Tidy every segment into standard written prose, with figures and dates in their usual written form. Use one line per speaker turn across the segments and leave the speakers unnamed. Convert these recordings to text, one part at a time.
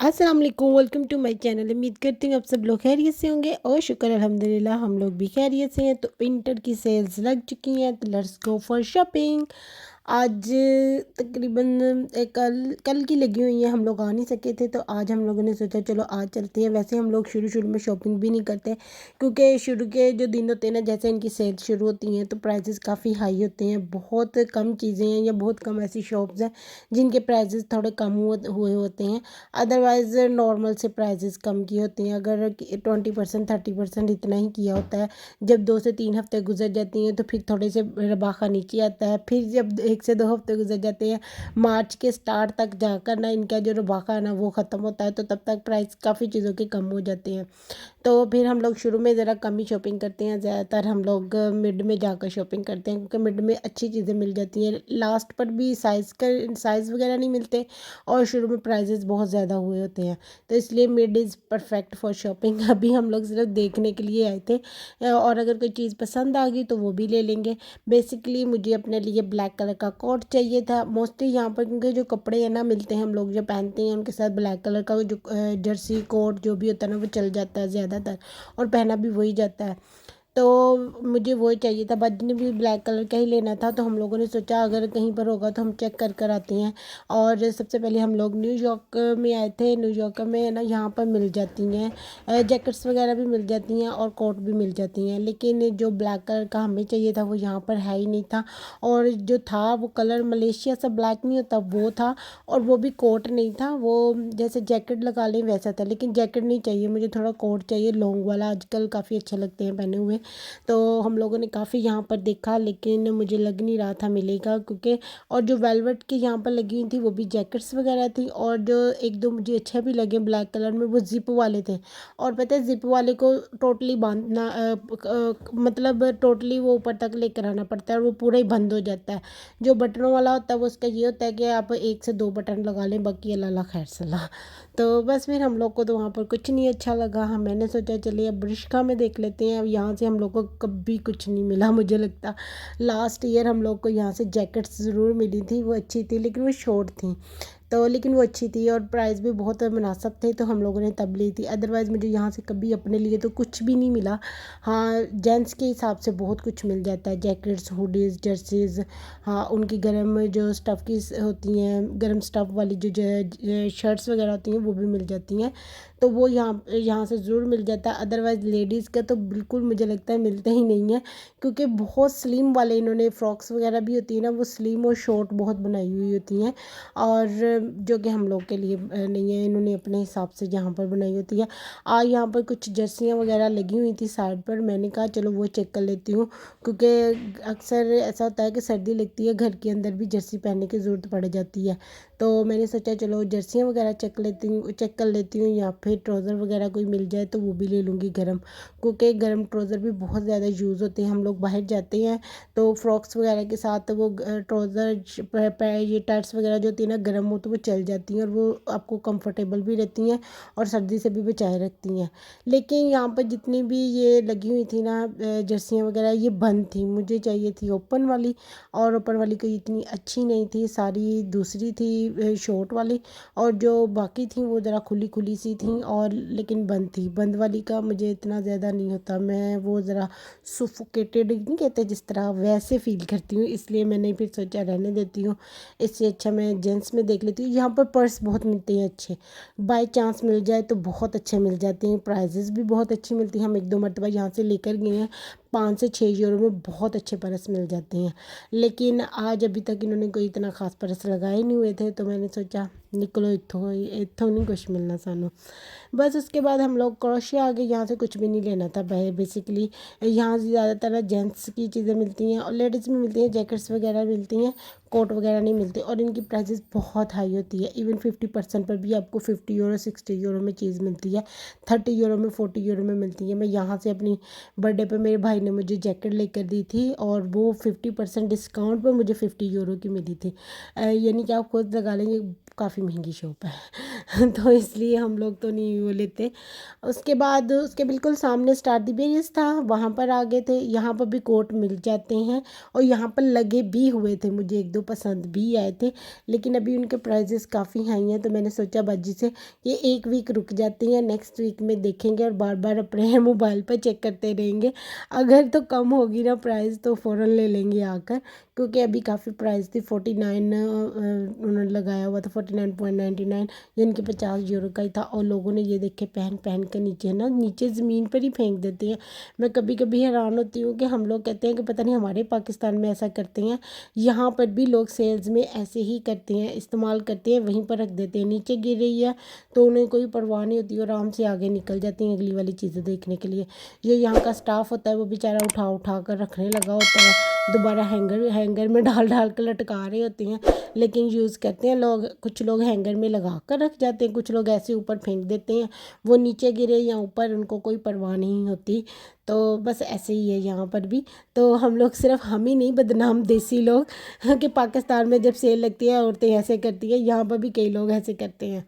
अस्सलाम वालेकुम, welcome to my channel. उम्मीद करती हूँ आप सब लोग खैरियत से होंगे और शुक्र अल्हम्दुलिल्लाह हम लोग भी खैरियत से हैं। तो विंटर की सेल्स लग चुकी हैं, तो लेट्स गो फॉर शॉपिंग। आज तकरीबन कल कल की लगी हुई है, हम लोग आ नहीं सके थे, तो आज हम लोगों ने सोचा चलो आज चलते हैं। वैसे हम लोग शुरू शुरू में शॉपिंग भी नहीं करते, क्योंकि शुरू के जो दिन होते हैं ना, जैसे इनकी सेल शुरू होती हैं तो प्राइसेस काफ़ी हाई होते हैं। बहुत कम चीज़ें हैं या बहुत कम ऐसी शॉप्स हैं जिनके प्राइसेस थोड़े कम हुए होते हैं। अदरवाइज़ नॉर्मल से प्राइसेस कम की होती हैं। अगर 20% 30% इतना ही किया होता है। जब 2 से 3 हफ्ते गुजर जाती हैं तो फिर थोड़े से रबाखा नीचे आता है। फिर जब 1 से 2 हफ्ते गुजर जाते हैं, मार्च के स्टार्ट तक जाकर ना इनका जो रबाखा है ना वो ख़त्म होता है, तो तब तक प्राइस काफ़ी चीज़ों के कम हो जाते हैं। तो फिर हम लोग शुरू में ज़रा कम ही शॉपिंग करते हैं। ज़्यादातर हम लोग मिड में जाकर शॉपिंग करते हैं, क्योंकि मिड में अच्छी चीज़ें मिल जाती हैं। लास्ट पर भी साइज़ वगैरह नहीं मिलते और शुरू में प्राइजेस बहुत ज़्यादा हुए होते हैं, तो इसलिए mid is perfect for shopping. अभी हम लोग सिर्फ देखने के लिए आए थे, और अगर कोई चीज़ पसंद आ गई तो वो भी ले लेंगे। बेसिकली मुझे अपने लिए ब्लैक कलर का कोट चाहिए था। मोस्टली यहाँ पर क्योंकि जो कपड़े हैं ना मिलते हैं, हम लोग जो पहनते हैं उनके साथ ब्लैक कलर का जो जर्सी कोट जो भी होता है ना वो चल जाता है ज़्यादातर, और पहना भी वही जाता है। तो मुझे वही चाहिए था, बजने भी ब्लैक कलर का ही लेना था। तो हम लोगों ने सोचा अगर कहीं पर होगा तो हम चेक कर आते हैं। और सबसे पहले हम लोग न्यूयॉर्क में आए थे। न्यूयॉर्क में ना यहाँ पर मिल जाती हैं जैकेट्स वगैरह भी मिल जाती हैं और कोट भी मिल जाती हैं, लेकिन जो ब्लैक कलर का हमें चाहिए था वो यहाँ पर है ही नहीं था। और जो था वो कलर मलेशिया सा ब्लैक नहीं होता वो था, और वो भी कोट नहीं था, वो जैसे जैकेट लगा लें वैसा था। लेकिन जैकेट नहीं चाहिए मुझे, थोड़ा कोट चाहिए लॉन्ग वाला, आजकल काफ़ी अच्छे लगते हैं पहने हुए। तो हम लोगों ने काफ़ी यहाँ पर देखा, लेकिन मुझे लग नहीं रहा था मिलेगा, क्योंकि और जो वेलवेट की यहाँ पर लगी हुई थी वो भी जैकेट्स वगैरह थी। और जो एक दो मुझे अच्छे भी लगे ब्लैक कलर में वो ज़िप वाले थे। और पता है ज़िप वाले को टोटली बांधना मतलब टोटली वो ऊपर तक लेकर आना पड़ता है और वो पूरा ही बंद हो जाता है। जो बटनों वाला होता है वो उसका ये होता है कि आप 1 से 2 बटन लगा लें, बाकी अल्लाह खैर सलाह। तो बस फिर हम लोग को तो वहाँ पर कुछ नहीं अच्छा लगा। हम मैंने सोचा चलिए अब ब्रिश्का में देख लेते हैं। अब यहाँ से हम लोग को कभी कुछ नहीं मिला मुझे लगता। लास्ट ईयर हम लोग को यहाँ से जैकेट्स ज़रूर मिली थी, वो अच्छी थी लेकिन वो शॉर्ट थी। तो लेकिन वो अच्छी थी और प्राइस भी बहुत मुनासिब थे, तो हम लोगों ने तब ली थी। अदरवाइज़ मुझे यहाँ से कभी अपने लिए तो कुछ भी नहीं मिला। हाँ, जेंट्स के हिसाब से बहुत कुछ मिल जाता है, जैकेट्स, हुडीज़, जर्सीज़। हाँ, उनकी गर्म जो स्टफ़ की होती हैं, गर्म स्टफ़ वाली जो शर्ट्स वगैरह होती हैं वो भी मिल जाती हैं। तो वो यहाँ यहाँ से ज़रूर मिल जाता है। अदरवाइज़ लेडीज़ का तो बिल्कुल मुझे लगता है मिलता ही नहीं है, क्योंकि बहुत स्लिम वाले इन्होंने फ्रॉक्स वगैरह भी होती है ना, वो स्लिम और शॉर्ट बहुत बनाई हुई होती हैं, और जो कि हम लोग के लिए नहीं है, इन्होंने अपने हिसाब से यहाँ पर बनाई होती है। यहाँ पर कुछ जर्सियाँ वगैरह लगी हुई थी साइड पर, मैंने कहा चलो वो चेक कर लेती हूँ, क्योंकि अक्सर ऐसा होता है कि सर्दी लगती है, घर के अंदर भी जर्सी पहनने की ज़रूरत पड़ जाती है। तो मैंने सोचा चलो जर्सियाँ वगैरह चेक कर लेती हूँ, या फिर ट्राउज़र वगैरह कोई मिल जाए तो वो भी ले लूँगी गर्म, क्योंकि गर्म ट्राउज़र भी बहुत ज़्यादा यूज़ होते हैं। हम लोग बाहर जाते हैं तो फ्रॉक्स वगैरह के साथ वो ट्राउज़र ये टाइट्स वगैरह जो होती है ना गर्म हो तो वो चल जाती हैं, और वो आपको कंफर्टेबल भी रहती हैं और सर्दी से भी बचाए रखती हैं। लेकिन यहाँ पर जितनी भी ये लगी हुई थी ना जर्सियाँ वगैरह, ये बंद थी। मुझे चाहिए थी ओपन वाली, और ओपन वाली कोई इतनी अच्छी नहीं थी, सारी दूसरी थी शॉर्ट वाली, और जो बाकी थी वो ज़रा खुली खुली सी थी, और लेकिन बंद थी। बंद वाली का मुझे इतना ज़्यादा नहीं होता, मैं वो ज़रा सुफोकेटेड नहीं कहते जिस तरह, वैसे फील करती हूँ, इसलिए मैंने फिर सोचा रहने देती हूँ। इससे अच्छा मैं जेंट्स में देख लेती हूँ। यहाँ पर पर्स बहुत मिलते हैं अच्छे, बाई चांस मिल जाए तो बहुत अच्छे मिल जाते हैं, प्राइजेस भी बहुत अच्छी मिलती हैं। हम 1-2 मरतबा यहाँ से लेकर गए हैं, 5 से 6 यूरो में बहुत अच्छे पर्स मिल जाते हैं। लेकिन आज अभी तक इन्होंने कोई इतना ख़ास पर्स लगाए नहीं हुए थे, तो मैंने सोचा निकलो इत्थों नहीं कुछ मिलना सानू। बस उसके बाद हम लोग क्रोशिया आ गए। यहाँ से कुछ भी नहीं लेना था बेसिकली। यहाँ से ज़्यादातर जेंट्स की चीज़ें मिलती हैं और लेडीज़ में मिलती हैं, जैकेट्स वगैरह मिलती हैं, कोट वगैरह नहीं मिलते, और इनकी प्राइसेस बहुत हाई होती है। इवन 50% पर भी आपको 50 यूरो 60 यूरो में चीज़ मिलती है, 30 यूरो में 40 यूरो में मिलती है। मैं यहाँ से अपनी बर्थडे पर मेरे भाई ने मुझे जैकेट लेकर दी थी, और वो 50% डिस्काउंट पर मुझे 50 यूरो की मिली थी। यानी कि आप खुद लगा लेंगे काफ़ी महंगी शॉप है। तो इसलिए हम लोग तो नहीं वो लेते। उसके बाद उसके बिल्कुल सामने स्टार दी बेरीज था, वहाँ पर आ गए थे। यहाँ पर भी कोट मिल जाते हैं, और यहाँ पर लगे भी हुए थे, मुझे 1-2 पसंद भी आए थे, लेकिन अभी उनके प्राइजेस काफ़ी हाई हैं। तो मैंने सोचा बाजी से ये एक वीक रुक जाती हैं, नेक्स्ट वीक में देखेंगे और बार बार अपने मोबाइल पर चेक करते रहेंगे। अगर तो कम होगी ना प्राइस तो फ़ौरन ले लेंगे आकर, क्योंकि अभी काफ़ी प्राइस थी 49 उन्होंने लगाया हुआ था 49.99, यानी कि 50 यूरो का ही था। और लोगों ने ये देखे पहन पहन कर नीचे ना नीचे ज़मीन पर ही फेंक देते हैं। मैं कभी कभी हैरान होती हूँ कि हम लोग कहते हैं कि पता नहीं हमारे पाकिस्तान में ऐसा करते हैं, यहाँ पर भी लोग सेल्स में ऐसे ही करते हैं, इस्तेमाल करते हैं, वहीं पर रख देते हैं। नीचे गिर रही है तो उन्हें कोई परवाह नहीं होती और आराम से आगे निकल जाती हैं अगली वाली चीज़ें देखने के लिए। ये यहाँ का स्टाफ होता है वो बेचारा उठा उठा कर रखने लगा होता है, दोबारा हैंगर में डाल डाल कर लटका रहे होते हैं, लेकिन यूज़ करते हैं लोग। कुछ लोग हैंगर में लगा कर रख जाते हैं, कुछ लोग ऐसे ऊपर फेंक देते हैं, वो नीचे गिरे या ऊपर उनको कोई परवाह नहीं होती। तो बस ऐसे ही है यहाँ पर भी। तो हम लोग सिर्फ हम ही नहीं, बदनाम देसी लोग कि पाकिस्तान में जब सेल लगती है औरतें ऐसे करती है, यहाँ पर भी कई लोग ऐसे करते हैं।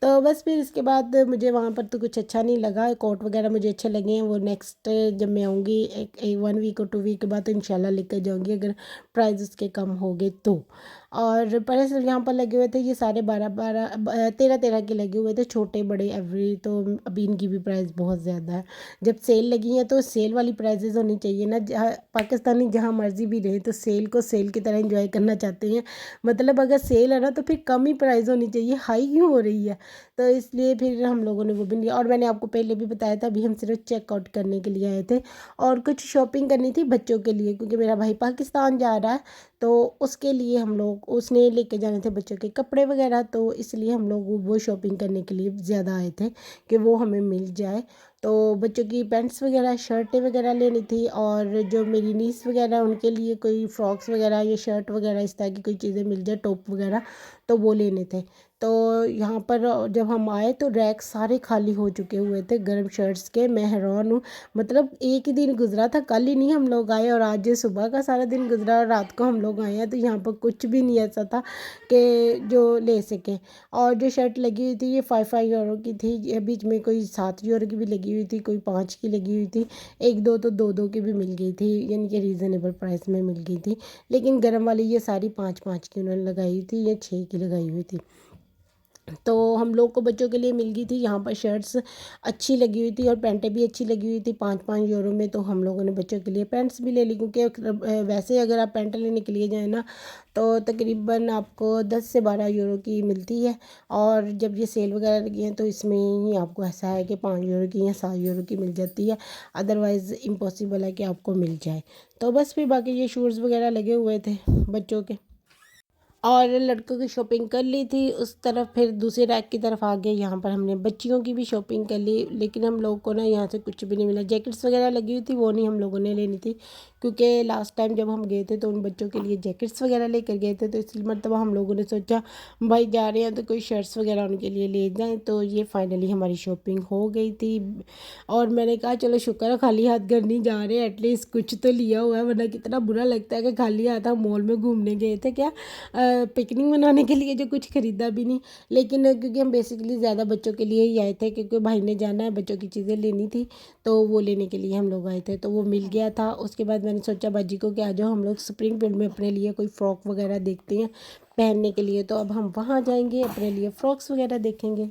तो बस फिर इसके बाद मुझे वहाँ पर तो कुछ अच्छा नहीं लगा। कोट वगैरह मुझे अच्छे लगे हैं, वो नेक्स्ट जब मैं आऊँगी एक 1 वीक और 2 वीक के बाद तो इंशाल्लाह लेकर जाऊँगी, अगर प्राइस उसके कम हो गए तो। और पर्स यहाँ पर लगे हुए थे, ये सारे 13 के लगे हुए थे, छोटे बड़े एवरी। तो अभी इनकी भी प्राइस बहुत ज़्यादा है। जब सेल लगी है तो सेल वाली प्राइजेज़ होनी चाहिए ना। जहाँ पाकिस्तानी जहाँ मर्जी भी रहे तो सेल को सेल की तरह एंजॉय करना चाहते हैं। मतलब अगर सेल है ना तो फिर कम ही प्राइस होनी चाहिए, हाई क्यों हो रही है। तो इसलिए फिर हम लोगों ने वो भी लिया। और मैंने आपको पहले भी बताया था, अभी हम सिर्फ चेकआउट करने के लिए आए थे और कुछ शॉपिंग करनी थी बच्चों के लिए, क्योंकि मेरा भाई पाकिस्तान जा रहा है तो उसके लिए हम लोग, उसने लेके जाने थे बच्चों के कपड़े वगैरह, तो इसलिए हम लोग वो शॉपिंग करने के लिए ज़्यादा आए थे कि वो हमें मिल जाए। तो बच्चों की पैंट्स वगैरह शर्टें वगैरह लेनी थी, और जो मेरी नीस वगैरह उनके लिए कोई फ्रॉक्स वगैरह या शर्ट वगैरह इस तरह की कोई चीज़ें मिल जाए, टॉप वगैरह, तो वो लेने थे। तो यहाँ पर जब हम आए तो रैक सारे खाली हो चुके हुए थे गर्म शर्ट्स के। मैं हैरान हूँ, मतलब एक ही दिन गुजरा था, कल ही नहीं हम लोग आए और आज ये सुबह का सारा दिन गुजरा और रात को हम लोग आए हैं, तो यहाँ पर कुछ भी नहीं ऐसा था कि जो ले सकें। और जो शर्ट लगी हुई थी ये 5 यूरो की थी, ये बीच में कोई 7 यूरो की भी लगी हुई थी, कोई 5 की लगी हुई थी, एक दो तो 2 की भी मिल गई थी, यानी कि रीज़नेबल प्राइस में मिल गई थी। लेकिन गर्म वाली ये सारी 5 की उन्होंने लगाई हुई थी, ये 6 की लगाई हुई थी। तो हम लोग को बच्चों के लिए मिल गई थी यहाँ पर शर्ट्स, अच्छी लगी हुई थी और पैंटें भी अच्छी लगी हुई थी 5 यूरो में। तो हम लोगों ने बच्चों के लिए पैंट्स भी ले ली, क्योंकि वैसे अगर आप पैंट लेने के लिए जाए ना तो तकरीबन आपको 10 से 12 यूरो की मिलती है, और जब ये सेल वगैरह लगी है तो इसमें ही आपको ऐसा है कि 5 यूरो की या 7 यूरो की मिल जाती है, अदरवाइज़ इम्पॉसिबल है कि आपको मिल जाए। तो बस फिर बाकी ये शूज़ वगैरह लगे हुए थे बच्चों के, और लड़कों की शॉपिंग कर ली थी उस तरफ। फिर दूसरे रैक की तरफ आ गए, यहाँ पर हमने बच्चियों की भी शॉपिंग कर ली, लेकिन हम लोग को ना यहाँ से कुछ भी नहीं मिला। जैकेट्स वगैरह लगी हुई थी वो नहीं हम लोगों ने लेनी थी, क्योंकि लास्ट टाइम जब हम गए थे तो उन बच्चों के लिए जैकेट्स वगैरह लेकर गए थे, तो इसलिए मरतबा हम लोगों ने सोचा भाई जा रहे हैं तो कोई शर्ट्स वगैरह उनके लिए ले जाएँ। तो ये फाइनली हमारी शॉपिंग हो गई थी, और मैंने कहा चलो शुक्र है खाली हाथ घर नहीं जा रहे, एटलीस्ट कुछ तो लिया हुआ है, वरना कितना बुरा लगता है कि खाली हाथ हम मॉल में घूमने गए थे क्या, पिकनिक मनाने के लिए, जो कुछ ख़रीदा भी नहीं। लेकिन क्योंकि हम बेसिकली ज़्यादा बच्चों के लिए ही आए थे, क्योंकि भाई ने जाना है, बच्चों की चीज़ें लेनी थी, तो वो लेने के लिए हम लोग आए थे, तो वो मिल गया था। उसके बाद मैंने सोचा बाजी को कि आ जाओ हम लोग स्प्रिंग फील्ड में अपने लिए कोई फ़्रॉक वगैरह देखते हैं पहनने के लिए। तो अब हम वहाँ जाएंगे, अपने लिए फ़्रॉक्स वगैरह देखेंगे।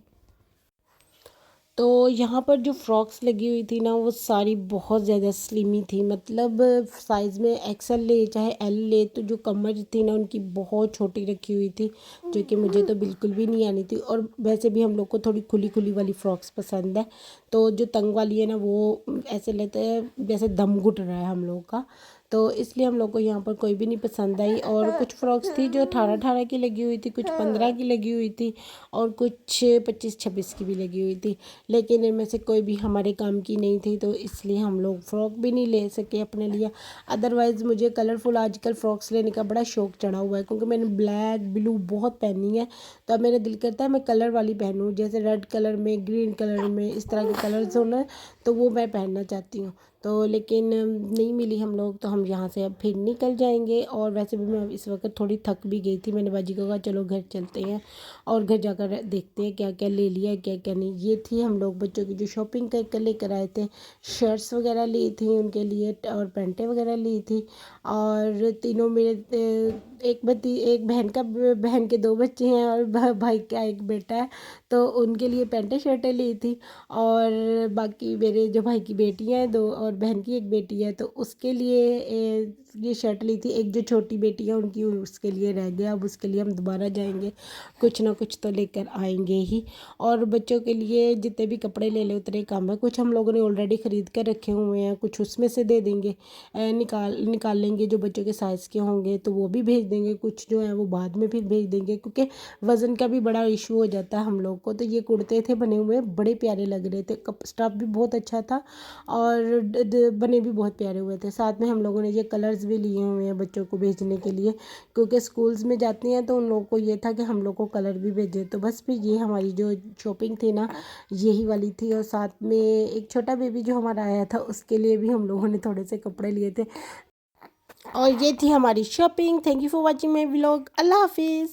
तो यहाँ पर जो फ्रॉक्स लगी हुई थी ना वो सारी बहुत ज़्यादा स्लिमी थी, मतलब साइज़ में एक्सेल ले चाहे एल ले, तो जो कमर थी ना उनकी बहुत छोटी रखी हुई थी, जो कि मुझे तो बिल्कुल भी नहीं आनी थी। और वैसे भी हम लोग को थोड़ी खुली खुली वाली फ़्रॉक्स पसंद है, तो जो तंग वाली है ना वो ऐसे लेते हैं जैसे दम घुट रहा है हम लोग का, तो इसलिए हम लोग को यहाँ पर कोई भी नहीं पसंद आई। और कुछ फ़्रॉक्स थी जो 18 की लगी हुई थी, कुछ 15 की लगी हुई थी, और कुछ 25-26 की भी लगी हुई थी, लेकिन इनमें से कोई भी हमारे काम की नहीं थी, तो इसलिए हम लोग फ़्रॉक भी नहीं ले सके अपने लिए। अदरवाइज़ मुझे कलरफुल आजकल फ़्रॉक्स लेने का बड़ा शौक़ चढ़ा हुआ है, क्योंकि मैंने ब्लैक ब्लू बहुत पहनी है, तो अब मेरा दिल करता है मैं कलर वाली पहनूँ, जैसे रेड कलर में, ग्रीन कलर में, इस तरह के कलर्स हो ना, तो वो मैं पहनना चाहती हूँ। तो लेकिन नहीं मिली हम लोग, तो हम यहाँ से अब फिर निकल जाएंगे। और वैसे भी मैं इस वक्त थोड़ी थक भी गई थी, मैंने बाजी को कहा चलो घर चलते हैं और घर जाकर देखते हैं क्या क्या ले लिया क्या क्या नहीं। ये थी हम लोग बच्चों की जो शॉपिंग कर कर लेकर आए थे। शर्ट्स वगैरह ली थी उनके लिए और पैंटें वगैरह ली थी, और तीनों मेरे एक बहन के 2 बच्चे हैं और भाई का एक बेटा है, तो उनके लिए पैंटें शर्टें ली थी। और बाकी मेरे जो भाई की बेटियां हैं 2 और बहन की एक बेटी है, तो उसके लिए ये शर्ट ली थी। एक जो छोटी बेटी है उनकी, उसके लिए रह गया, अब उसके लिए हम दोबारा जाएंगे, कुछ ना कुछ तो लेकर आएंगे ही। और बच्चों के लिए जितने भी कपड़े ले ले उतने कम है, कुछ हम लोगों ने ऑलरेडी ख़रीद कर रखे हुए हैं, कुछ उसमें से दे देंगे, निकाल लेंगे जो बच्चों के साइज़ के होंगे तो वो भी भेज देंगे, कुछ जो है वो बाद में फिर भेज देंगे, क्योंकि वज़न का भी बड़ा इशू हो जाता है हम लोग को। तो ये कुर्ते थे बने हुए, बड़े प्यारे लग रहे थे, कप स्टफ़ भी बहुत अच्छा था और बने भी बहुत प्यारे हुए थे। साथ में हम लोगों ने ये कलर्स भी लिए हुए हैं बच्चों को भेजने के लिए, क्योंकि स्कूल्स में जाती हैं तो उन लोगों को ये था कि हम लोग को कलर भी भेजे। तो बस फिर ये हमारी जो शॉपिंग थी ना, यही वाली थी। और साथ में एक छोटा बेबी जो हमारा आया था उसके लिए भी हम लोगों ने थोड़े से कपड़े लिए थे। और ये थी हमारी shopping. Thank you for watching my vlog. Allah हाफिज़।